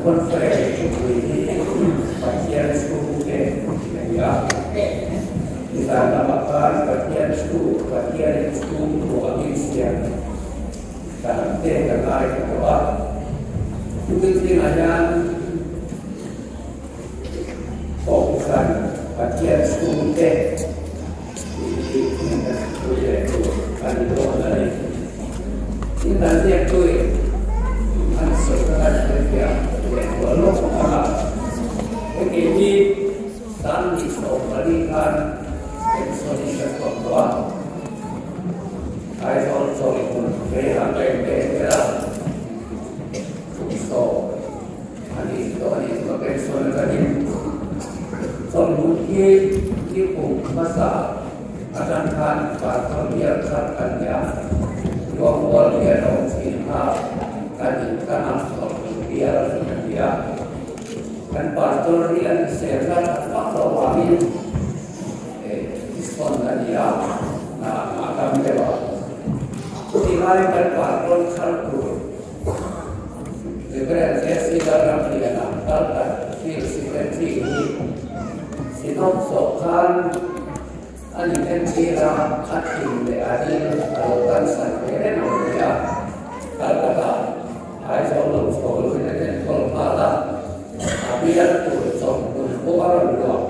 conferenza quindi bagian suku ya kita namakan bagian suku provinsi dan terkait bahwa kepentingan fokusan bagian suku kita lihat tuh sekarang kerja walau begini dan disebutkan Indonesia bahwa I also berada so ini personal tadi mungkin itu masa akan pasal biarkannya dua dia dong sehingga tadi karena biar dia dan pastor dia diserahkan pastor wamin diskon dia akan lewat tinggal dan pastor satu diferensiasi dalam dia nampak filsafat ini sinopsokan Anikan kira hakim de adil alukan sanperen ya kata Aisyah soal ini kolmala abiar tu soal bukan dua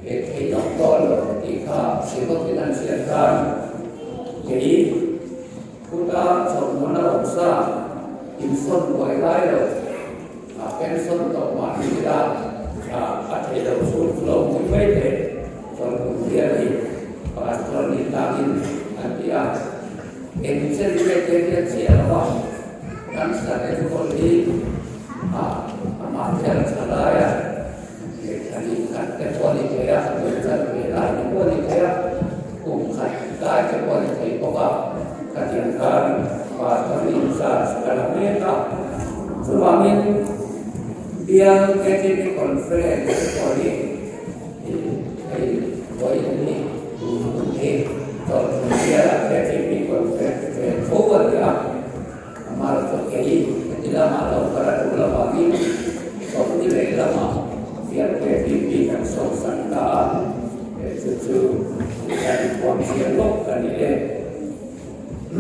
itu doktor jika sibuk finansialkan jadi kita soal mana usaha insun boleh lain pension untuk manusia ada usul belum dibayar soal kemudian pastor ditangin dia Indonesia juga siapa kan saat itu kali amatir saya jadi kan kecuali dia berjalan bela kecuali dia kumkat kita kecuali dia pokok kajian pastor Indonesia segala mereka selain dia kecuali konferensi kecuali ini kalau dia ada di konferensi forward ya amal terkait tidak malu para ulama ini seperti ulama biar PBB kan sosanda itu dari komisi lokal ini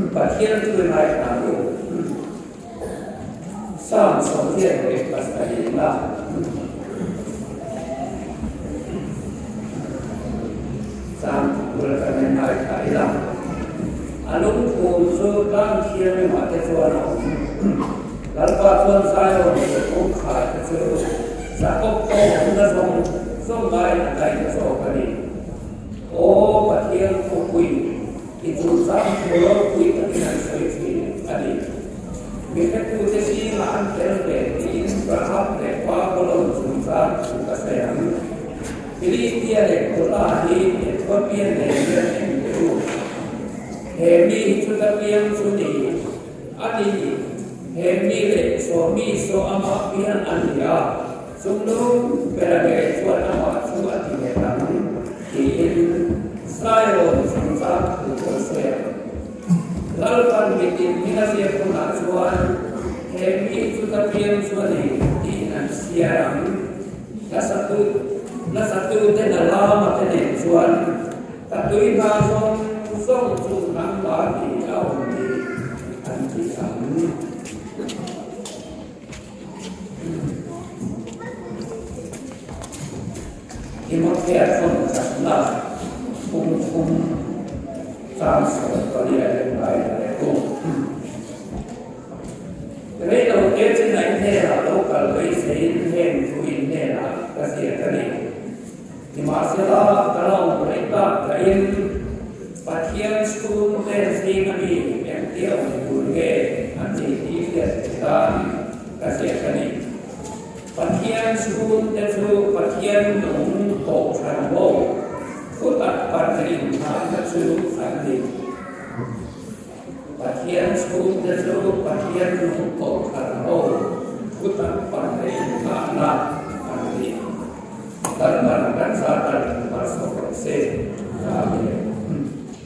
bagian itu naik lalu sama seperti pas tadi lah berkaitan dengan alung unsur dan siapa mata suara lalu saya untuk itu sakop kita sungai sokari oh bagian kui itu pulau kui dengan seperti tadi kita punya sih lahan terbaik berhak lepas kalau susah sayang jadi dia lekolahi kopian dia itu hemi sudah yang sudi adi hemi le suami ama pian anda sebelum berada suara suara kita di saya sempat bersedia lalu kan bikin minasnya pun asuhan hemi sudah yang sudi di siaran satu dalam materi suan tapi bahasa song nambah di awal di anti kami Imamnya sebelah transfer kalian yang baik itu. Jadi kalau kita tidak lokal baik saya kasih tadi. Di masalah kalau mereka lain pasien sekolah tersi kami yang dia bergurau nanti dia akan kasih tadi. Pasien sekolah tersi pasien untuk sambo kita pasien tersi nanti pasien sekolah tersi pasien untuk sambo kita pasien nanti dan saat masuk proses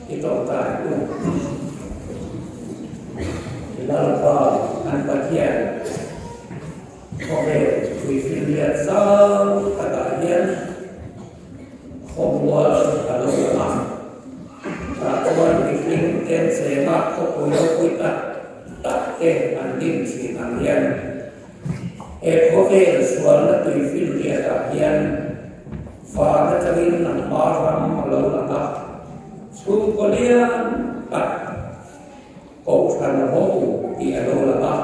itu tahu dalam bagian oke kalau lemah peraturan iklim dan semak kokoyo kita tak andin si kalian ekoke suara tu film dia kalian faham cakap nak marah kalau lemah suku kalian tak kau sana mau di kalau lemah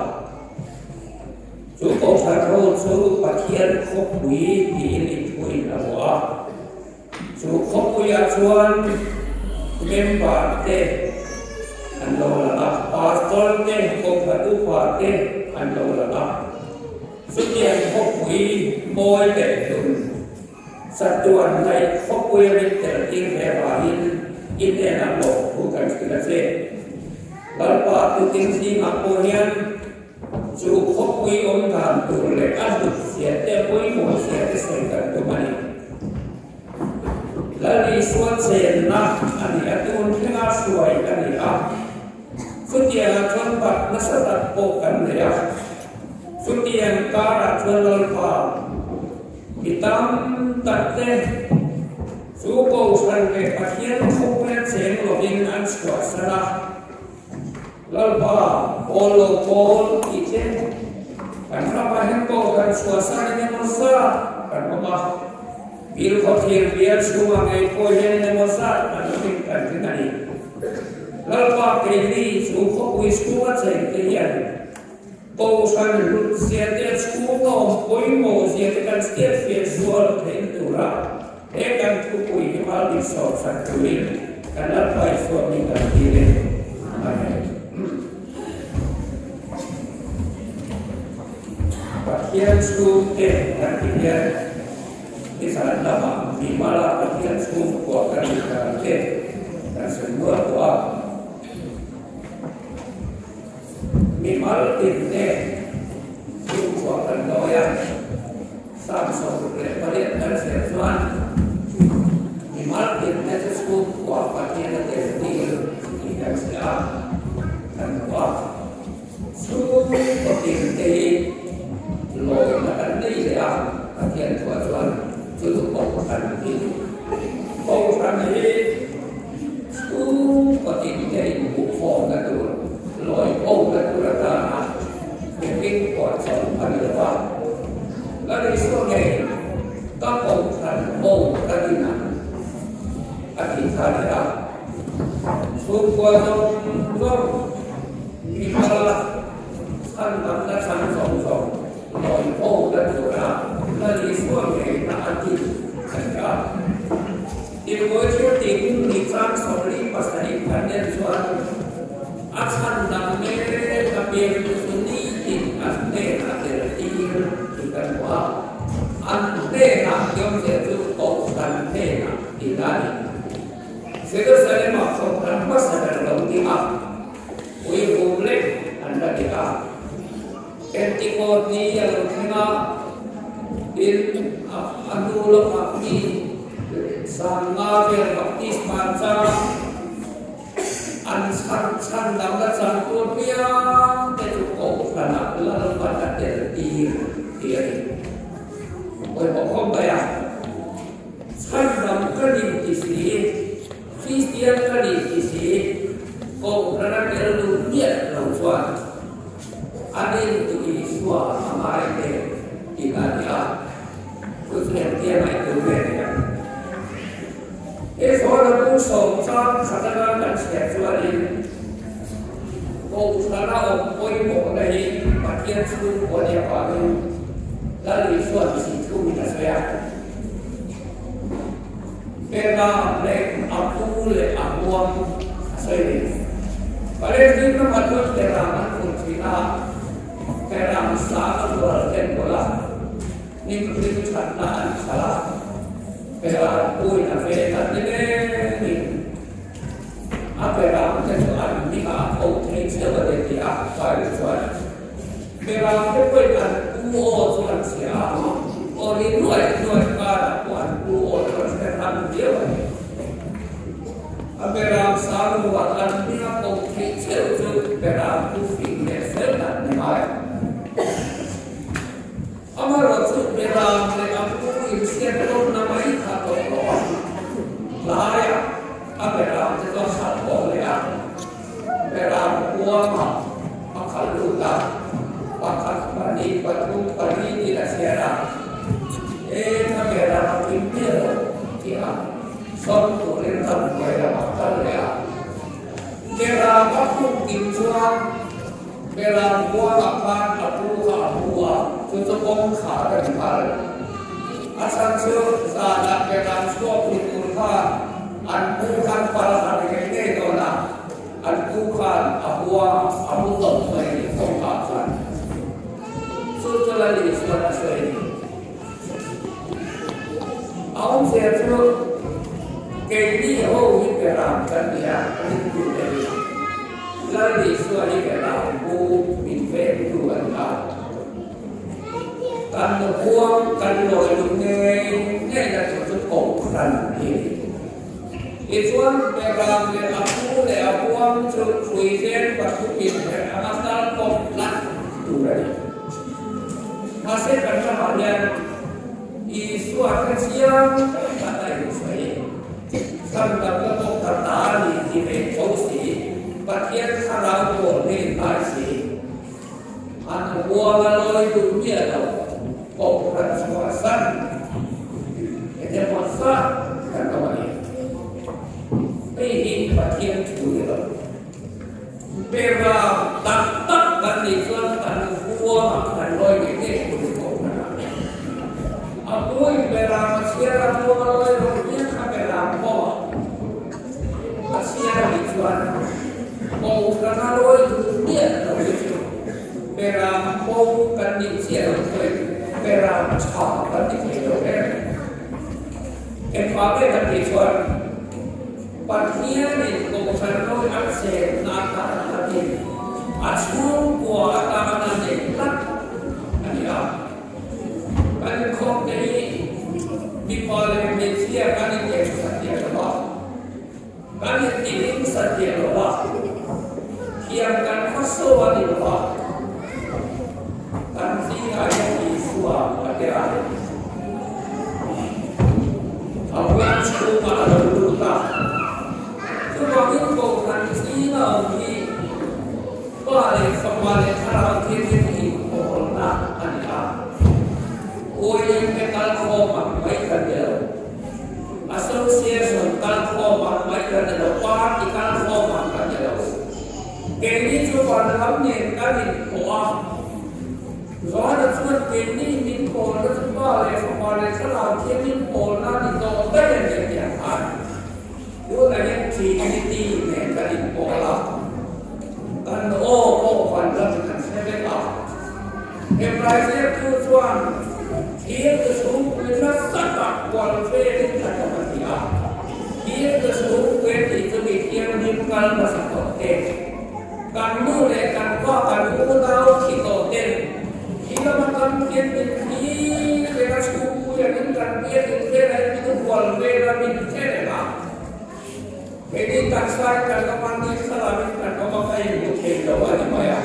suku sana suku pakaian kokui di ini kui nawa suku kokui acuan member te ando la pastor te ko patu pa te ando la sutian hokui boy te tun satuan dai hokui te in hebain in ena lo bukan kita se lalpa tu tingsi ngaponian su hokui on kan tu le adu sia te boy mo sia te soikan tu mani lali suat sena ani atun tengah suai ani sutian tempat nasatat pokan dia sutian karat lalpa hitam tate suko sanke pasien kopet sen loving an suasana lalpa polo pol ijen kan apa hempo kan suasana ni masa kan rumah bil hotel biar semua ngai pojen ni masa kan tingkat tingani lalpa kini suko kuis kuat saya kian kau san siapa suko koi mo siapa kan setiap visual tentura kan tukui hal di satu ini karena pai suami kan diri bagian suke dan dia di sana lama di malah bagian suku akan dikarake dan semua doa mimal ini suku akan doa samsung leparin dan sesuan mimal ini suku bagian tertinggi tidak sedang dan doa suku tertinggi lôi mà đánh đi thì bagian tuan cukup pokokan ini pokokan ini pentingnya ibu kau kan tu loi kau kan tu rata mungkin kuat sampai lepas lalu sebagai tak pokokan mau tadi nak akhirnya dia suku tu misalnya santam dan sansom loi kau kan tu lalu sebagai nak akhir kerja Ilmu tinggi nikah sorry pas tadi kalian suatu akan damai tapi yang sunyi ante akhir kita buat ante nak yang itu ante nak tidak segera saya maksudkan pas ada dalam tiap ui boleh anda kita ketika ni yang tengah anu lemak ni sangat berbakti semacam ansan dalam satu yang cukup karena lalu pada tertib dia oleh pokok bayar dalam kali di sini Kristian kali di sini kau karena dia dia lawan ada itu Iswa sama dia tidak dia khususnya dia itu dia orang pun soal katakan dan seksual ini, kau sekarang kau mau dari bagian seluruh orang baru, lalu suatu situ minta saya. Karena aku amuan saya. Pada itu patut terangan kita, karena salah berarti bola, ini begitu cantaan salah. Pero uy na feta ni apera que soal ni ka o tres de dia para soal pero que puede kan uo soal sia o ni no para cuan uo soal kan dia apera salu akan ni ka o tres de pero tu fin de feta ni mai amar waktu pero mereka pun isian namai layak aberam itu satu ya beram uang akal luka akal bani batu bani tidak siara beram kimpir ya suatu rentan beram akal ya beram aku kincuan beram uang akan buah tutupขาdan kal asal ada beram suatu kurva an bukan para hari ini dona an bukan abu top mai tongkakan setelah ini sudah selesai awam saya tu kini ini beram kan dia itu dari lagi sudah beram bu invent tu anda kan buang kan loyalnya dah cukup kan ini Ituan beram aku buang cuizen pasupin asal komplak durani masih kerja harian isu akan siang kata itu saya sampai ke tertali di mejosi bagian sarau boleh nasi anak buang lalu itu dia tahu komplak suasan itu masa kan kembali ini bagian dulu beram tak dan iklan dan buah dan loy ini aku beram siapa buah loy ini beram buah siapa iklan mau karena loy dia beram mau kan siapa beram cah kan itu apa kan iklan Partian itu bukan roh akses nakar lagi. Asal kuat akan dekat, ada. Kan kau ini di paling media kan ini sahaja lepas. Kan ini sahaja lepas. Kiamkan faswa di lepas. Kan si ayat Isua ada. Apa yang suka ada lupa. Kami bukan silau di balik kembali kalau ini corona anda. Oleh kalkoma baikkan dia. Asosiasi kalkoma baikkan dia. Parti kalkoma baikkan dia. Kini coba dalamnya kali kuah. Soalnya cuma kini min corona balik kembali kalau ini corona di kota yang diakan. Itu lagi CCTV dari pola dan pandang dengan sebab Embrace tujuan dia kesuruh kita tak kualifikasi kita manusia dia kesuruh kita itu bikin bukan bahasa kote kan mulai kan kau kan tahu kita kita makan ini kita suku yang kan dia itu kualifikasi kita Ini taksai kan mandi salamin kan memakai bukan jawab maya.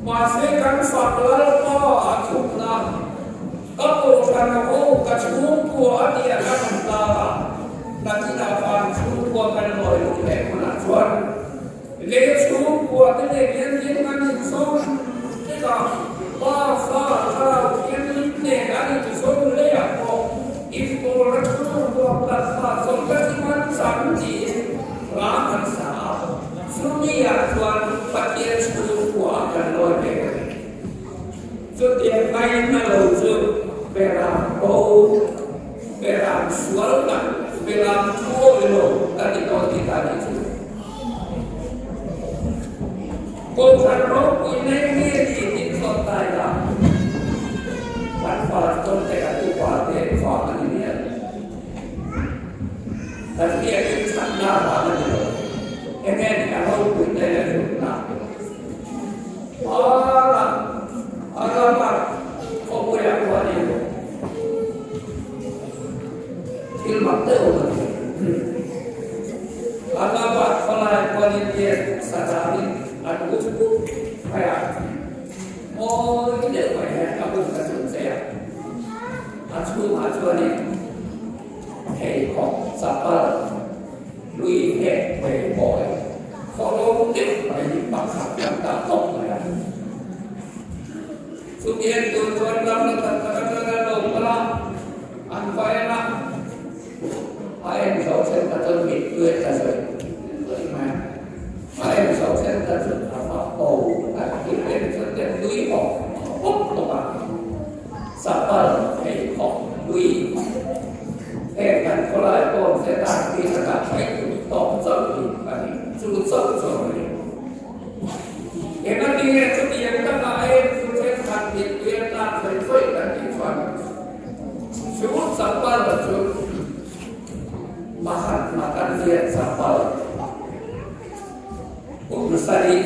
Masih kan faklar ko akuna. Kalau kan aku kacung ko adi akan mentara. Nanti dapat suruh ko kan boleh kita menajuan. Lepas suruh ko adi dia kan insur kita bahasa kalau ini kan insur lepas ko itu orang suruh ko bahasa soalnya cuma sanji. Rakan sah, sunia tuan pakai sepuluh kuah dan loyal. Setiap main malu beram bau, beram suara, beram kulo tadi kau tidak itu. Kau kalau ini di kota ya, tanpa kota itu pada kota ini. Tapi yang sana apa itu? Ini kalau kita itu nak, apa kau yang buat itu? Film itu, apa kalau dia sadari, aku kayak, ini kayak aku kasih saya, aku ni. Hei kok, siapa tiên tuần năm là thật đầu là ăn phải lắm em sáu sen ta tân bị tuyệt là rồi mà em sáu sen ta rất là pháp hồ tại cái bên rất là núi họ hút các bạn sắp tới hay họ núi em cần có lại con sẽ đạt khi là đạt phải tổng dần thì phải chú dần rồi em đã đi nghe cho tiền các bạn em chú sẽ thành hiện tuyệt là phải phơi là kỹ thuật chú sắp tới là chú Mahatma Gandhi Sapal Sari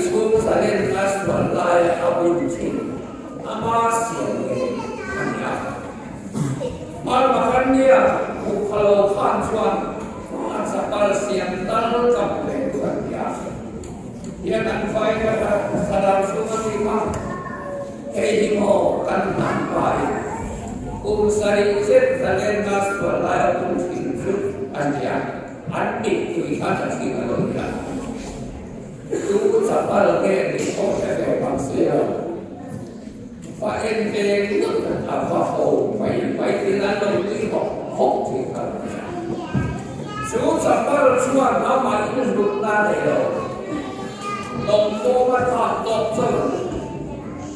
Nasrallah Abun Chin Amasya Kanya Malmahannya Bukhalo Khan Chuan Sapal Siang Tal Kapre Kanya Dia nan fai kata Sadar Sumatima Kehimo Kan Nampai Sari Nasrallah Abun Chin Anja, andi tu ikan asing kalau dia. Tu siapa lagi di kota Bangsa? Faen ke apa ho, mai tiada lagi hok juga. Tu siapa cuma nama itu bukan dia. Lompo mata dokter.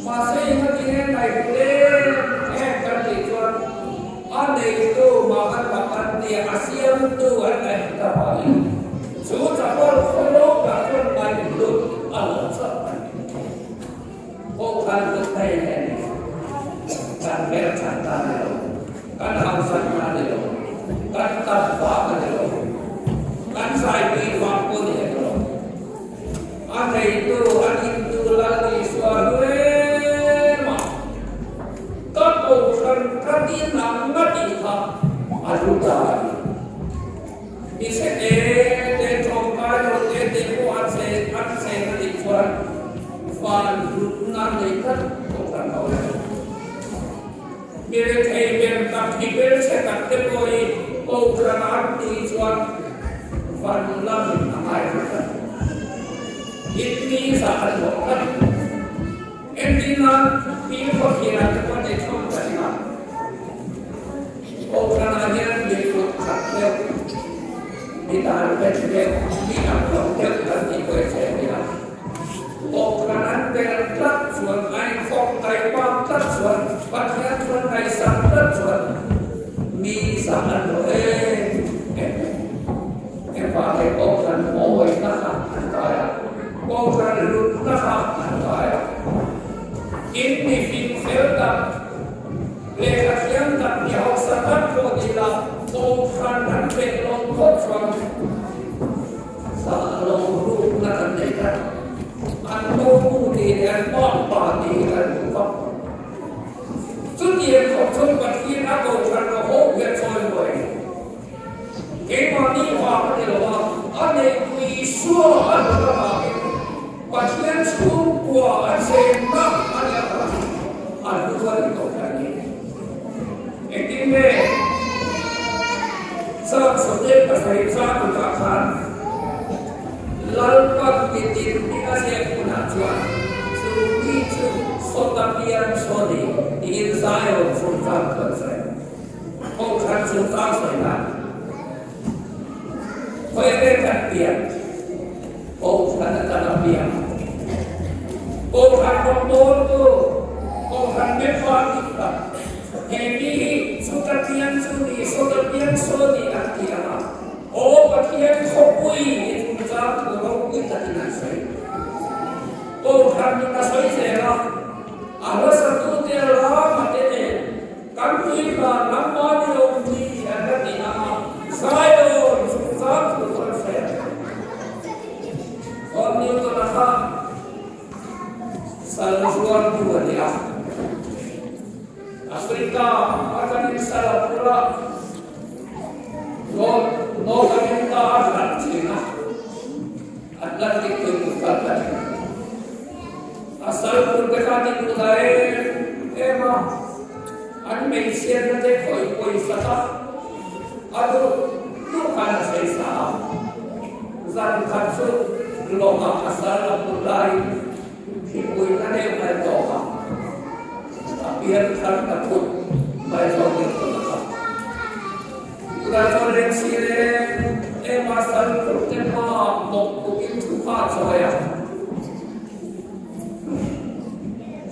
Masih ingat naik kerja tuan. Anda itu makan dia Asia itu ada kita paling. Sudah kalau tak main dulu Allah sahaja. Bukan betul ini. Kan bercanda dulu, kan hamsan dulu, kan tanpa dulu, kan saya waktu dulu. Anda itu lagi suatu Kati nama dia adutai. Bisa coba buat saya di tuan Fandunan itu bukan oleh. Bila tapi bila saya kata boleh bukan di tuan Fandunan nama itu. Ini sahaja bukan. Intinya pilih kira kepada tuan saya. Orang aja berikut kakek ditaruh besok di kantor dan di kuasa. Orang berkat suan air kok air pantat suan pakaian suan air santet suan misalnya pakai orang mau nak antara orang lut nak antara ini filter lekas yang tak dihasilkan kodila orang dan belum kosong selalu nak nekat atau kemudian apa dengan kok sudah kosong berarti aku orang kau betul boy kemana apa dia ada isu apa pasien semua asyik ada aduan kau tadi ini sebab pasal saya berkata lalpat bitir dikasih pengajuan suruh itu sotapian sodi ingin saya sultan selesai bukan sultan saya mereka dia bukan tanah dia bukan pembodoh bukan mefatika ini sotapian sodi artinya bagian kopui itu kita kopui tadi nasi. Kami kasih saya, ada satu tiara materi. Kami nama diomni ada di nama saya susah betul saya. Kami itu nak saluran dua dia. Afrika akan salah pula. No kami tak ada Cina, Atlantik itu bukan. Asal berdekati budaya, emang, Malaysia nanti koi sata, aduh, bukan saya salah. Zaman kasus lomba asal budaya, koi nanti mereka. เปลี่ยนทันตะพุทธไม่ชอบเรื่องตัวครับเราจะเรียนสิ่งเอ็มาสันตุเตมาหมกกุกิทุพาสวย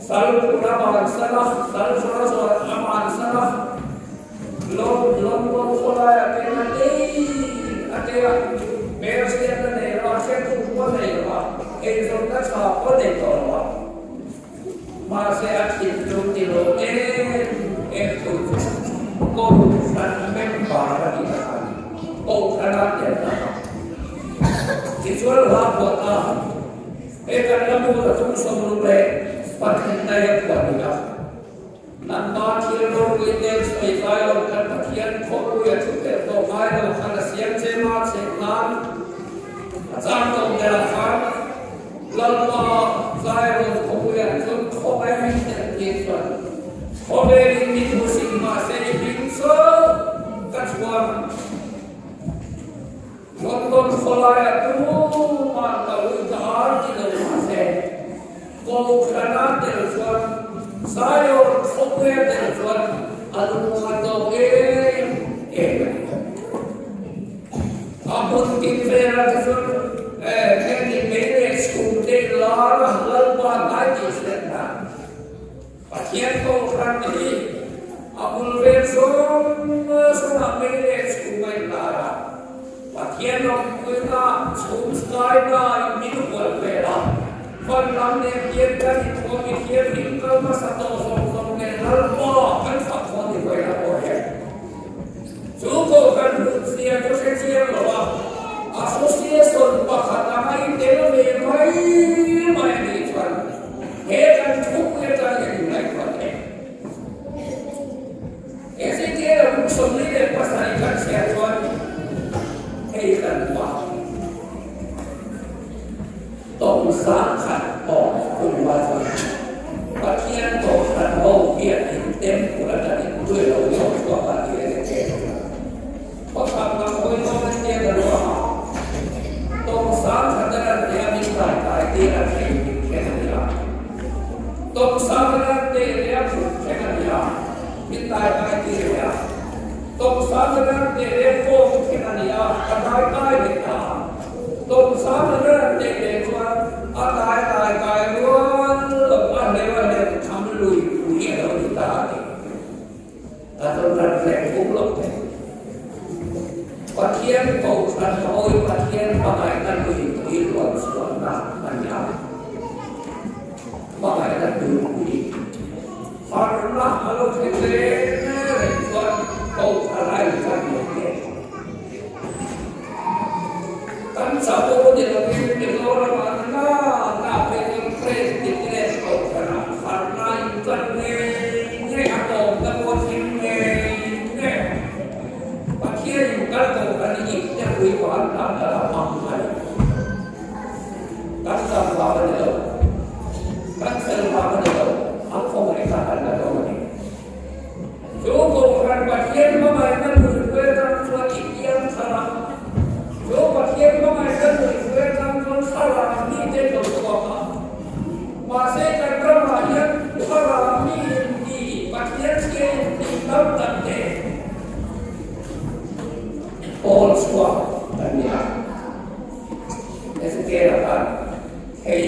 สัลปุระมันสละสัลสุรสวรอามันสละลมโคลายเต็มที่อาเจียเมื่อเสียงนั้นเนี่ยเราเช็คทุกคนเลยว่าเอ็นส่วนนั้นชอบคนเดียวว่ามาเสียชีวิตจุดที่เราเอ็นสุดก็สันเป็นบาร์ดีนะครับโอ้ขนาดเดียวนะครับที่ช่วยเราปวดอ่ะเอกลักษณ์เราต้องสมบูรณ์ปัจจัยได้กว่านี้ครับนั่นตอนที่เราเรียนเด็กสมัยก่อนเราการปฏิญาณขอรู้อย่างทุกอย่างต่อไปเราขณะเสียงเสียงมาเสียงนั้นอาจารย์ต้องได้รับฟังเราก็ใจเราขอรู้อย่างทุกขอไปให้เต็มที่สุดขอไปมีผู้สิ่งมาเสียดิ้งโซ่กัจวันต้นคนละตัวมาตะวันตาที่เรามาเสียก็ขนาดเดียวกันสายโยนขบเวเดียวกันอารมณ์มันต้องเองอาบุญกินเวลาที่สุดแค่ที่ไม่ได้สุดเดลาร์หลังบ้านได้ที่สุดนะปัจจัยก็ครั้งนี้อาบุญเวสุดไม่ได้สุดไม่ได้ปัจจัยน้องคุยนะสุดสายนะมีทุกวันเวลาคนเราเนี่ยเกี่ยวกับที่ตัวมีเกี่ยวกับก็มาสะท้อนส่งเนี่ยเราบอกกันสักคนที่ไปแล้วโอ้ยจู่ก็กันเสียก็เสียหรอวะ association ปะขัดอะไรเดี๋ยวไม่ดีจังเหตุการณ์ทุกเหตุการณ์อย่างไรก็ได้เอเสิ่งที่เราสมนิยมภาษาอีกการเสียชวนให้กันว่าต้องสร้างขัดออกคุณว่าปัจจัยต่อขัดเอาเปลี่ยนเต็มกุลธรรมด้วยเรายอมตัวปัจจัยเองเพราะทำมาคุยต้องเรียนกันว่าต้องสร้างขัดนั้นเนี่ยมีหลายที่เราเห็นแค่นั้นละต้องสร้างนั้นเนี่ยแค่นั้นละมีหลายที่เราต้องสร้างนั้นเนี่ยโฟมแค่นั้นละกระจายไม่ได้ต้องสร้างนั้นเนี่ยว่าตายล้วนอะไรวะเนี่ยทำลุยเราที่ตาเนี่ยแต่ตอนนั้นแรงพุ่งลงเลยปัจจัยโตสันโอยปัจจัยบางอย่างนั้นลุยล้วนส่วนนั้นมันยาวบางอย่างนั้นลุยพอเราเราเห็นเลยส่วนโตอะไรกันเนี่ยkan sabo de lo que lo ramana na pe pre de tres ko kana karna ikan ne ato da ko ne pakia ikan ko kani ni ya kui ko na da ma mai kan sa ba de lo kan sa ba de lo ako mai ka da lo ni jo ko kan pakia ma mai kan ko ta so ikian sara जो बच्चे को मैं कर हुए काम को सलामी दे दो तो मासे कर माया सलामी दी बच्चे के तब तक दे और स्वा तनिया ऐसे के रहा है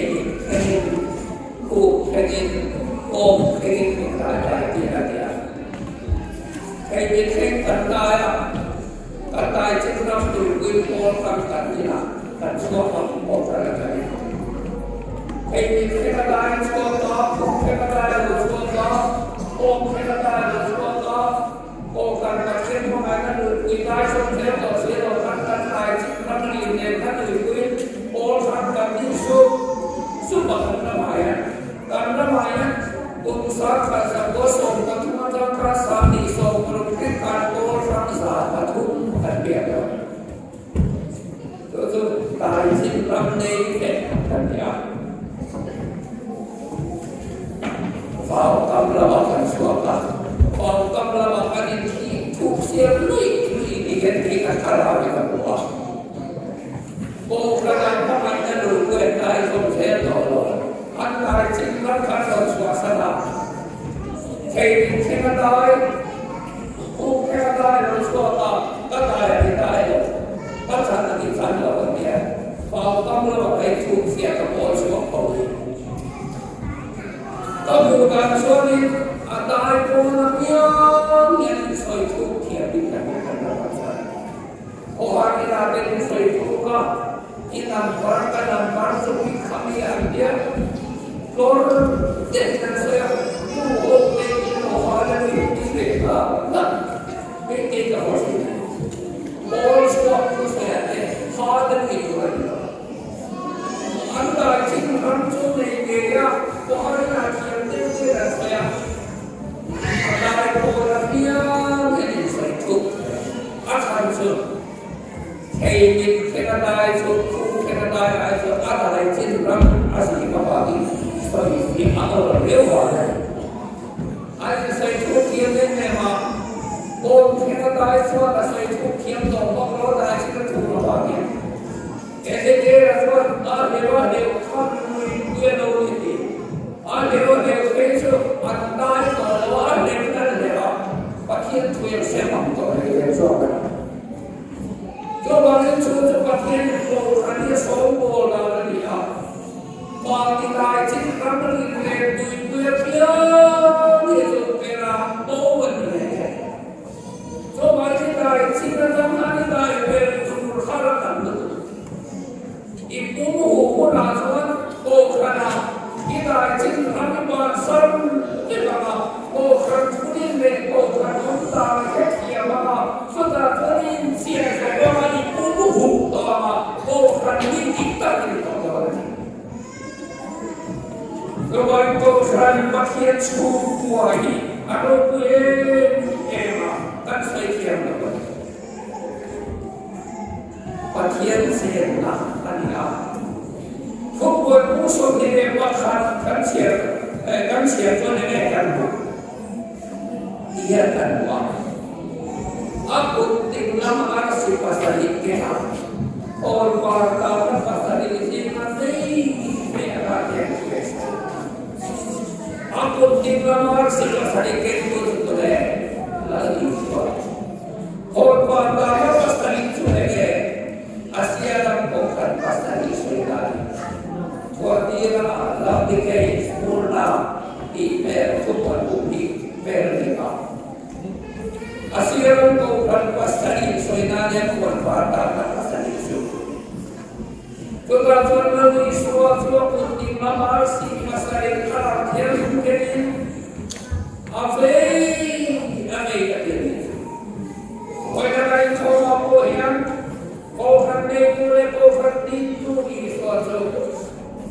को है ओम है निकाला दिया दिया है ये करताया करताय चित्रा तुलुई पोल करताया kan semua orang terkait. Ini sekadar sekolah, sekadar sekolah, sekadar sekolah, kan pasien pemainkan kita sudah tersirat kan terkait kan ini kan itu kan itu subah namanya usaha kerja gosong kan macam kerasa di soal kan orang sahabat kan biasa. Itu tài sinh lâm đi để thành giả vào tâm là bảo thành xuống là còn tâm là bảo thành thì thuộc xe lụy thì hiện thị là khá là bị bắt bỏ cô ra làm các anh đã đủ quyền tài không thể rồi anh tài sinh lâm khá là xuống xa là thế Cây thì nó đói, khu cái nó đói nó xua to, tất cả thì đói rồi, tất cả là cái sản lượng của mình, vào tâm là cái thu xe của bộ xuống cầu đi. Có một cái số đi, đói cô nó nhớ nhận soi thu kia đi cả một cái đó là orang kitaเป็นสวยทุกข์ก็ที่นำความกระนำความสุขที่เขามีอันเดียวก็เด็กนั้นสวยผู้โอ้เป็นผู้หาได้ที่เด็กก็นั่นเป็นเด็กกับผู้สูงโอ้สวยผู้สวยเนี่ยหาได้ที่อยู่แล้วอันใดที่มันสุดในเดียร์ก็หาได้ที่เด็กที่สวยอันใดผู้นั้นเนี่ยเป็นสวยทุกข์อาจารย์สุดHei kenadai suku kenadai aisu adalai cinram asli mapati sebagai di akal lewa. Aisu saya cukup kian nema. Oh kenadai suara saya cukup kian tombak lo dah aisu cukup mapati. Kira suara lewa lewa kan dia lewa ini. Lewa lewa aisu andai lewa lewa lewa. Pakian tu yang semang tu yang suara. Coba mencoba pakai orang dia sombong lah dia. Bagi kita cinta beri duit dia tu pera bawa dia. Coba kita cinta zaman kita beri tu harapan tu. Ibu muhu nazuan kerana kita cinta bangsa kita kerana turin kerana kita kita mana sudah turin siapa orang Kau bukan pakai cukup lagi, atau emak kan saya kira apa? Pakai sehendak tanya. Kau buat musuh ini makan kan siapa ini kan dia kan buat. Aku tinggal masih pasal ini. और वार्तालाप पसंद इसी नहीं मेरा क्या आपको दिमाग से पसंद के तो है लगी और वार्तालाप पसंद चुनेंगे आसियाना को कर पसंद सुनेगा और दिया लाभ दिखे पूर्णा ईमेल सुपर बुकी पेरनिका आसियाना को कर पसंद सुनेगा ने और वार्तालाप Kebetulan di suatu putih masih masalah karakter mungkin apa ini? Orang itu apa yang orang negara orang itu di suatu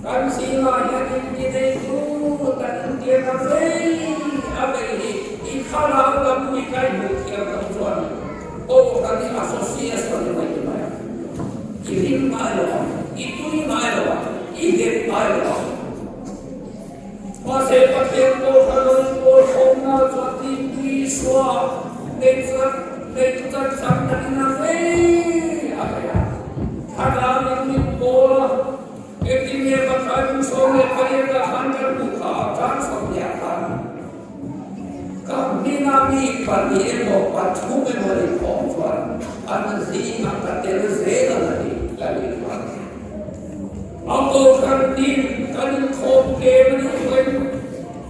kan silahnya itu dan dia apa ini? Ikhlas dalam ikai bukti tuan. Orang ini asosiasi dengan mana? Ini mana? Itu ni mana? Ini mana? Masih pakai orang seperti Iswa, nektar sampai nanti apa ya? Ada ni bola, ini pakai soalnya kerja hantar buka kan soalnya kan. Kami nami pagi mau patu memori konfan, anda sih angkat televisi lagi kan. Aku kan komplain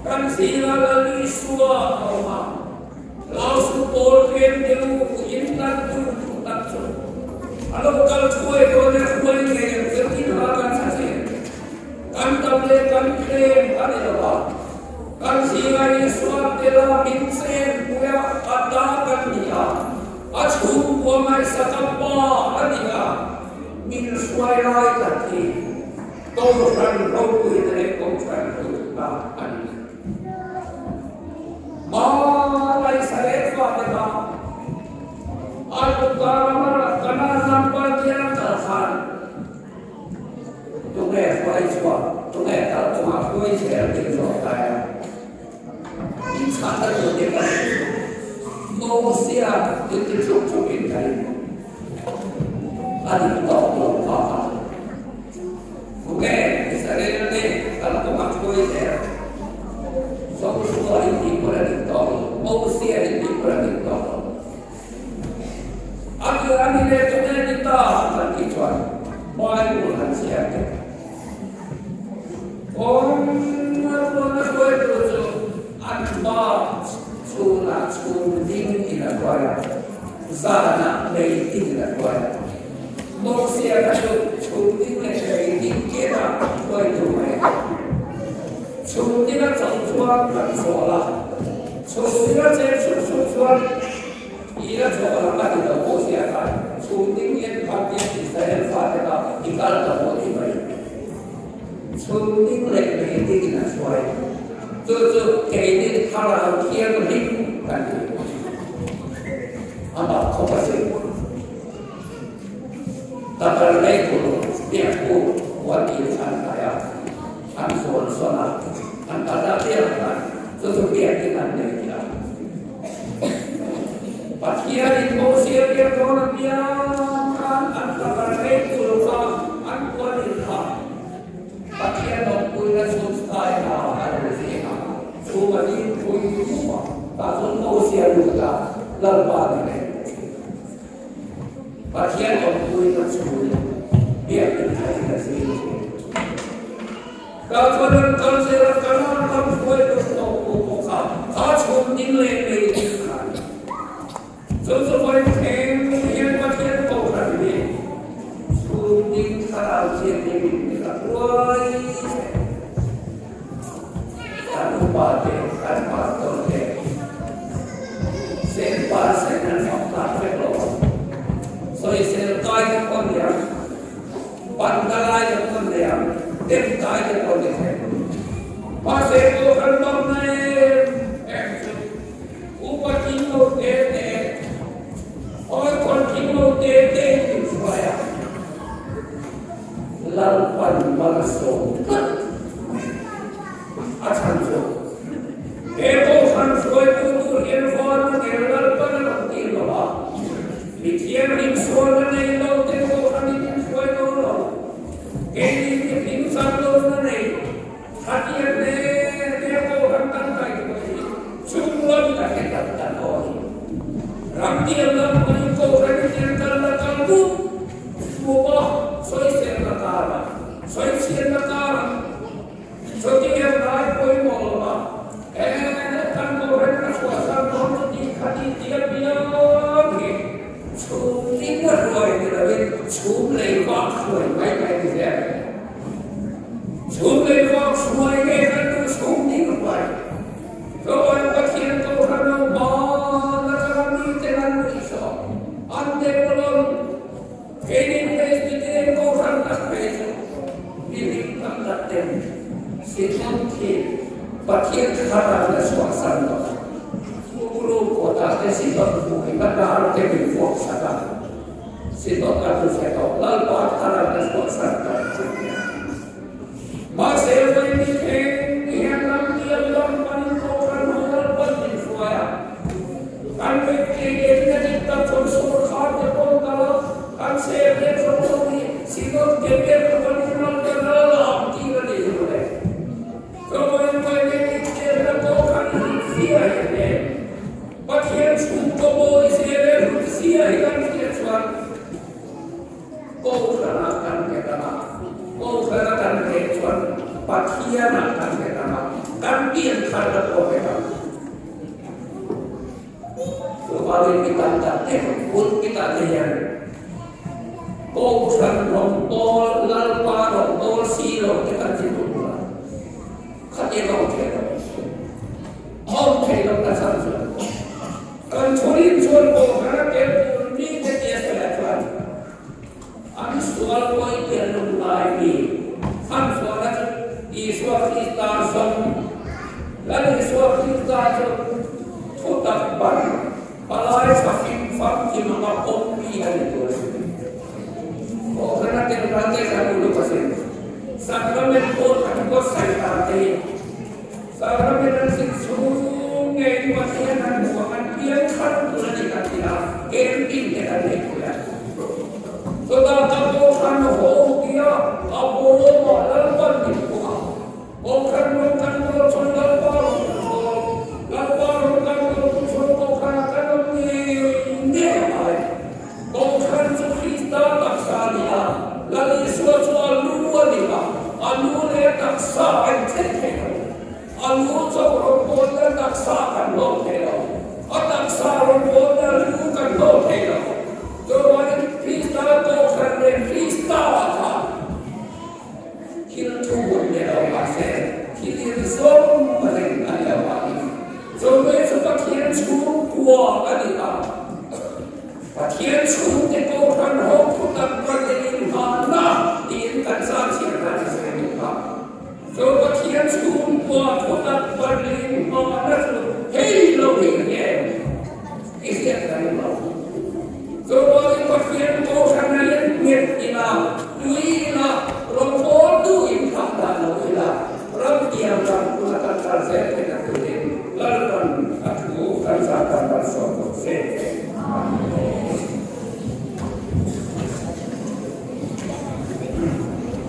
kan sila lagi suah rumah. Langsung komplain dulu intan tu tak tu. Kalau cuy ni terkini akan saja. Kan tablet komplain kan apa? Kan sila ni suah telah insen punya ada kan dia. Acu buat sakapa dia. Min suai rai tadi. Kau bukan kau itu kau bukan Tuhan. Malai saya pada aku karena nampak dia terhan. Tunai kuasa, tunai tak cuma kuasa yang saya. Insan itu dia mau siap itu cukup ini. Ada tahu apa? Oke, misalnya kalau cuma kuasa, semua ini boleh Bible has said, Sana may tinatawag. Nung siya na sumunod na siya, hindi kina ko ito may. Sumunod na sa usuan ng sola. Sumunod na siya susuan. Ila sola ka dito po siya ka. Sumunod niya pagkakit Israel Father ikal na po iba. Sumunod na hindi kinasway. Tutu kainin harang kiyang rin kanina. Amat kopasih, tapi lekul biarku wanita saya, ansur sona, antara biarkan, tutup biarkan dia. Pakian itu sih dia orang biarkan antara lekul kan wanita. Pakian orang susah ada sih, cuma ini cuma, tapi usia juga lepas ini. Bagian orang yang sulit, biar kita kasih. Kalau saya kalau kamu boleh bertemu, kalau cuma nilai kan, sesuai dengan yang bagian kau ini, sulit kalau jadi kita kuai, kalau pada kan patut deh, sempat saya nak berdoa. Soalnya sertai pun dia, pandai pun dia, tempai pun dia. Pasal itu kan bangnya, upah kilo tete, orang kilo tete itu saya, laluan masuk, acan so, itu kan soal itu irfan laluan kilo lah. Bikian ringsuan na ilaw teko kami ringsuan na ulo. Kaya ringsuan na ulo na hatian na teko ang tantay ko. Sumulad na kita tanong. Ramdi ang lang ko kami tinatala ko. Mubah soy siya nakara. Soy siya nakara. So tiyan na ko yung mga. Tanong rin na suwasan mo di tiyan bilang. Chúng rồi thì là bên chúng lấy vọt rồi mấy cái gì thế chúng lấy vọt rồi cái nó chúng đi được vậy rồi có khiến tôi ra nó bỏ nó ra đi thế nào đi sao anh để belum cái này cái tôi ra đặt về đi đi làm đặt tiền xin không thì và khiến khá là suasan đó guru kota tersebut bukan pada arti berfokuskan sebab aku saya tahu lalu antara berfokuskan masa ini yang nanti dalam panikokan mengalami sesuatu kan kita kita konsumsi harga pun kalau kan saya lihat seperti sebab dia berkomitmen dalam tiga dihidup kemudian kita lakukan dia ini Bagian suku Israel Rusia yang dijual, kau akan ketama, kau akan kejual, bagian akan ketama, kampian harga kau ketama. Kembali kita datang, pun kita lihat, kau akan rompol, lalpa rompol silo kita tidur, kajian kita, kita dasar. Kan curi ko karena ni dia selatan. Ani soal ko itu lagi. Kan soal Iswa kita som. Lalu Iswa kita totak ban. Palai saking fakir maka kopi hari itu. Oh karena dia berarti saya dulu pasien. Sakramen ko kan ko saya tadi. Sakramen sing sungai masih ada bukan dia kan sudah dikatakan camping kita lihat. Sudah tahu kan dia apa malam pagi buka. Bukan sudah lapar kan sudah ini bukan Krista tak salah. lalu suatu alu dia, alu dia taksa enteng, alu cakap dia taksa kan lontero, taksa rombongan alu kan lontero. Tuhan Krista Tuhan Krista apa? Kita tunggu dia masih, kita semua mereka lagi. Sampai sebagian suruh kuah tadi ah. Bagian suruh Tuhan hukum dan berdiri mana diingat saksi dan semuanya. Sebagian suruh kuah dan berdiri mana hei lebih ya. Isian dari mana? Sebagian Tuhan yang mirina, duina, rombongan duin kata duina, ramai orang mengatakan saya tidak boleh. Lalu aku rasakan rasa